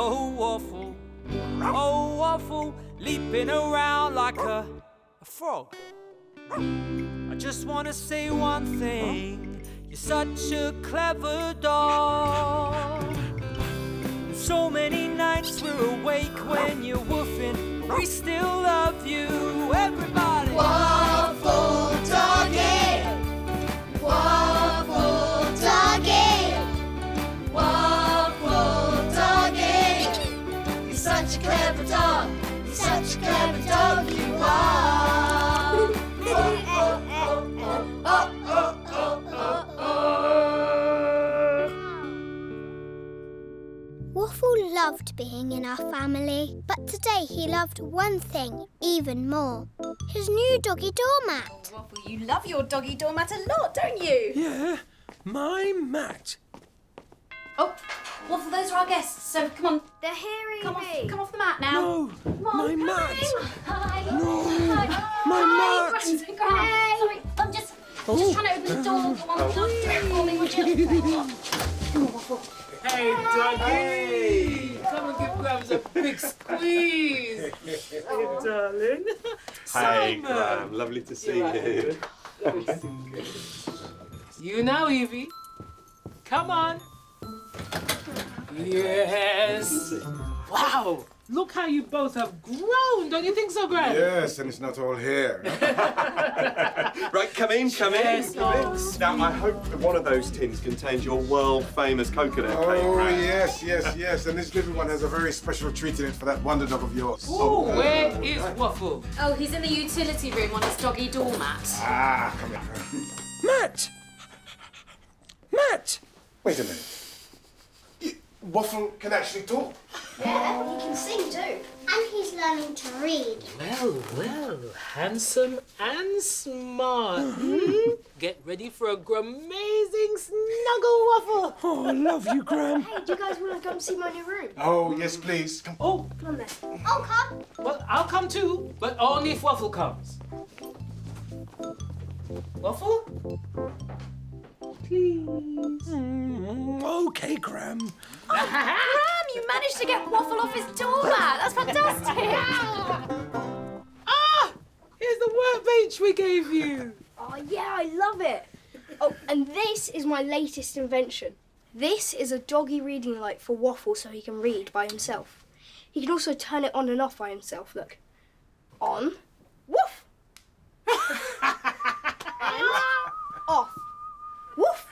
Oh, Waffle, leaping around like a frog. I just want to say one thing. You're such a clever dog. So many nights we're awake when you're woofing, but we still love you, everybody. Waffle doggy, waffle doggy, waffle doggy. You're such a clever dog. You're such a clever dog. You are. Waffle loved being in our family, but today he loved one thing even more. His new doggy doormat. Waffle, you love your doggy doormat a lot, don't you? Yeah, my mat. Oh, Waffle, those are our guests, so come on. They're here, Evie. Come off the mat now. No, Come on, my come mat. in. Hi. No, Hi. my Hi, mat. Sorry, I'm just trying to open the door. Come on, do it for me, would you? Come on, Waffle. Hey, doggy! Come and give Grams a big squeeze. Hey, darling. Hey, Graham, lovely to see you. You now, Evie. Come on. Yes. Wow. Look how you both have grown. Don't you think so, Graham? Yes, and it's not all hair. Right, come in. Yes, dogs. Now, I hope that one of those tins contains your world-famous coconut cake, Oh, Graham. yes. And this little one has a very special treat in it for that Wonderdog of yours. Oh, where is Waffle? Oh, he's in the utility room on his doggy doormat. Ah, come here. Matt! Matt! Wait a minute. Waffle can actually talk. Yeah, he can sing too. And he's learning to read. Well, handsome and smart. Get ready for a gramazing snuggle, Waffle. Oh, I love you, Graham. Hey, do you guys want to come see my new room? Oh, yes, please. Come. Oh, Come on then. I'll come. well, I'll come too, but only if Waffle comes. Waffle? Please. Okay, Graham. Graham, you managed to get Waffle off his doormat. That's fantastic. Ah! Here's the workbench we gave you. Oh, yeah, I love it. Oh, and this is my latest invention. This is a doggy reading light for Waffle so he can read by himself. He can also turn it on and off by himself, look. On. Woof! And off. Woof!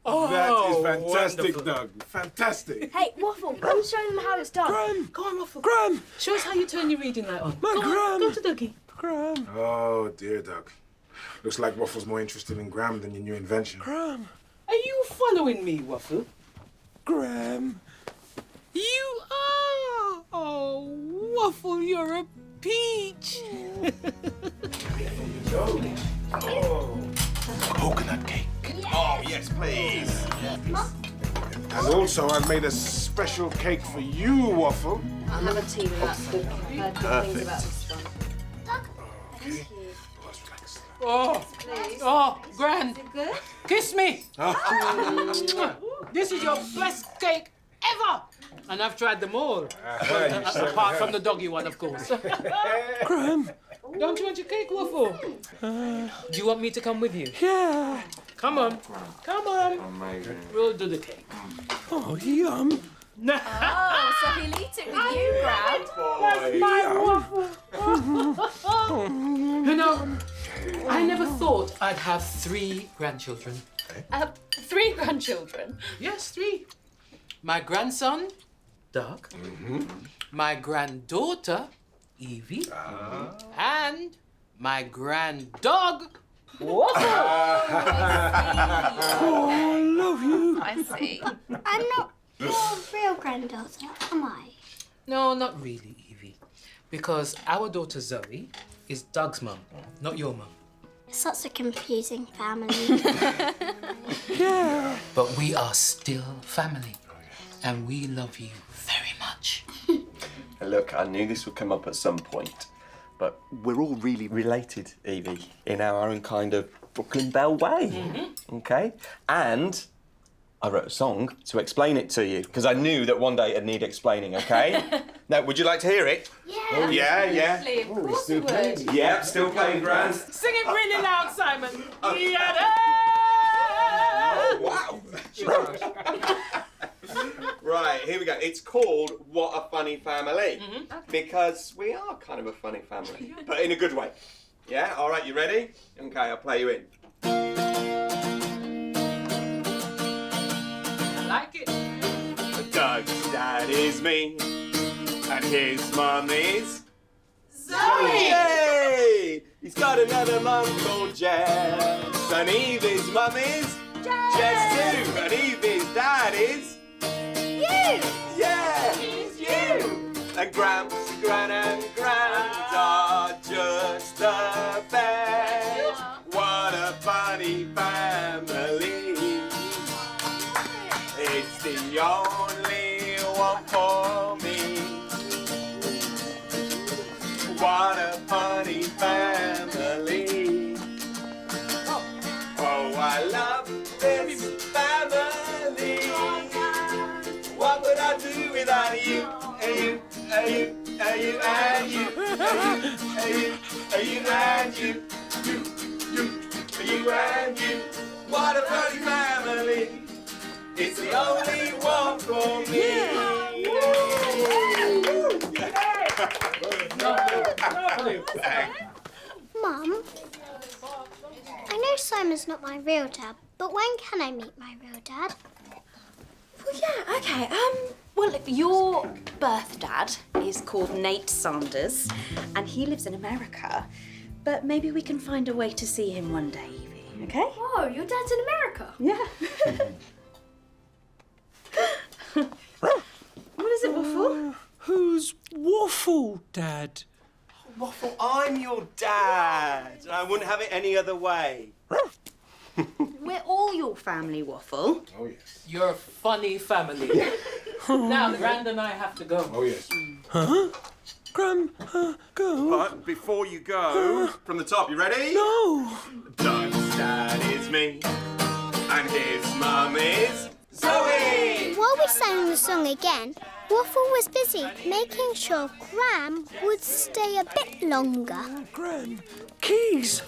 That is fantastic, wonderful. Doug. Fantastic. Hey, Waffle, come show them how it's done. Graham! Go on, Waffle. Graham! Show us how you turn your reading light on. My Go Graham. on, go to Dougie. Graham! Oh, dear, Doug. Looks like Waffle's more interested in Graham than your new invention. Graham! Are you following me, Waffle? Graham! You are! Oh, Waffle, you're a peach. Oh, coconut cake. Oh, yes, please. And also, I've made a special cake for you, Waffle. I'll have a tea with that. I've heard good things about this one. Okay. Oh, Gran, Good? kiss me. This is your best cake ever. And I've tried them all. Apart from the doggy one, of course. Graham! Don't you want your cake, Waffle? Do you want me to come with you? Yeah! Come on. Come on. We'll do the cake. Oh, yum! Oh, so he'll eat it with you, Graham. You know, I never thought I'd have 3 grandchildren. 3 grandchildren. Yes, 3. My grandson, Doug. My granddaughter, Evie. And my granddog, Waffle. Oh, I love you! I see. I'm not your real granddaughter, am I? No, not really, Evie. Because our daughter Zoe is Doug's mum, not your mum. Such a confusing family. Yeah! But we are still family. And we love you very much. Look, I knew this would come up at some point, but we're all really related, Evie, in our own kind of Brooklyn Belle way, okay? And I wrote a song to explain it to you because I knew that one day it'd need explaining, okay? Now, would you like to hear it? Yeah. Oh, yeah. Of course we would. Yeah, still playing grand. Sing it really loud, Simon. Oh, wow. Right, here we go. It's called What a Funny Family. Because we are kind of a funny family, but in a good way. Yeah? All right, you ready? Okay, I'll play you in. Like it. Doug's dad is me, and his mum is Zoe! Yay! He's got another mum called Jess, and Evie's mum is Jess too, and Evie's dad is You! yeah, it's you. And Gramps, Gran, and Grand are just the best. What a funny family. It's the only one for me. What a funny family. Oh, I love this family. What would I do without you? And you, and you, and you, and you, and you, and you, and you, you and you. What a funny family. It's the only one for me. Mum, I know Simon's not my real dad, but when can I meet my real dad? Well, yeah, okay. Well, your birth dad is called Nate Sanders, and he lives in America. But maybe we can find a way to see him one day, Evie, okay? Oh, your dad's in America? Yeah. What is it, Waffle? Who's Waffle, Dad? Waffle, I'm your dad, and I wouldn't have it any other way. We're all your family, Waffle. Oh, yes. You're a funny family. Now, Grand and I have to go. Oh, yes. Huh? Go. But before you go, from the top, you ready? No. Doug's dad is me, and his mum is Zoe! While we sang the song again, Waffle was busy making sure Gram would stay a bit longer. Gran, keys.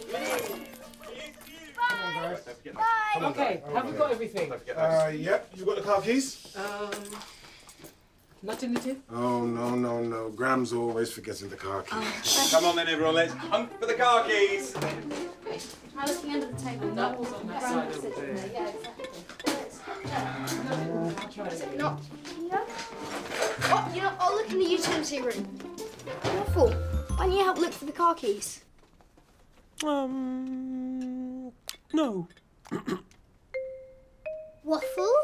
Okay, have we got everything? Yep. You got the car keys? Not in the tin? Oh, no. Graham's always forgetting the car keys. Come on then, everyone, let's hunt for the car keys. Try looking under the table. That was on that side over there. Yeah, exactly. Not here? Oh, I'll look in the utility room. Waffle, why don't you help look for the car keys? No. Waffle?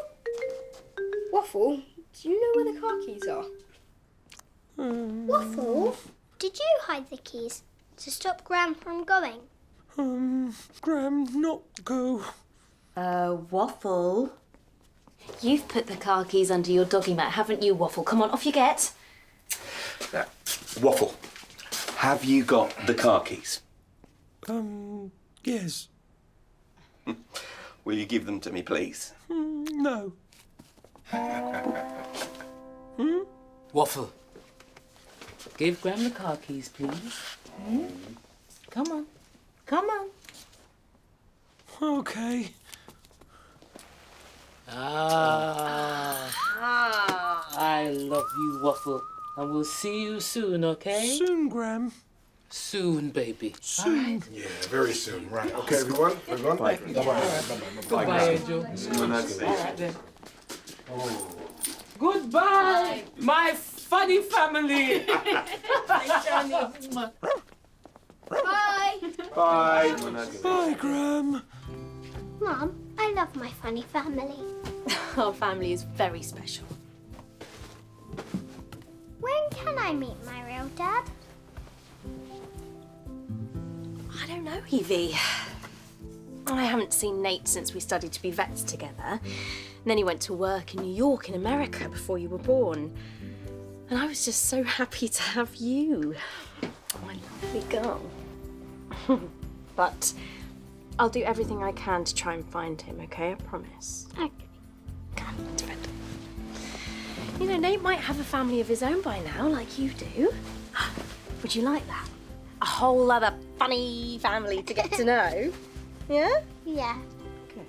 Waffle, do you know where the car keys are? Waffle? Did you hide the keys to stop Gram from going? Gram, not go. Waffle. You've put the car keys under your doggy mat, haven't you, Waffle? Come on, off you get. Waffle, have you got the car keys? Yes. Will you give them to me, please? No. Waffle, give Gram the car keys, please. Come on. Come on. Okay. I love you, Waffle. And we'll see you soon, okay? Soon, Gram. Soon, baby. Soon. Yeah, very soon. Right. Okay, everyone. Bye. Goodbye, Angel. All right, then. Goodbye, my funny family. Bye! Bye. Bye, Gram. Mum, I love my funny family. Our family is very special. When can I meet my real dad? I don't know, Evie. I haven't seen Nate since we studied to be vets together. And then he went to work in New York in America before you were born. And I was just so happy to have you. My lovely girl. But I'll do everything I can to try and find him, okay? I promise. Okay. Come on, into bed. You know, Nate might have a family of his own by now, like you do. Would you like that? A whole other funny family to get to know? Yeah? Yeah. Good.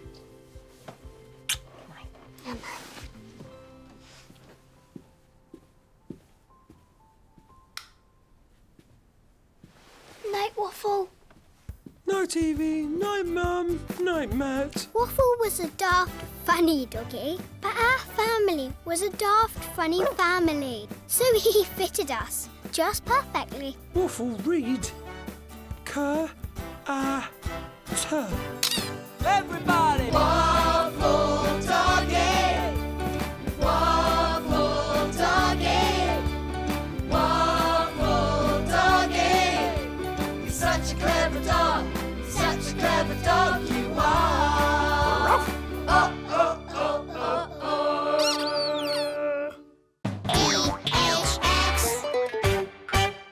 Night. Night, Waffle. Night, Evie. Night, Mum. Night, Matt. Waffle was a daft, funny doggy, but our family was a daft, funny family. So he fitted us just perfectly. Waffle, read. K-A-T. Everybody!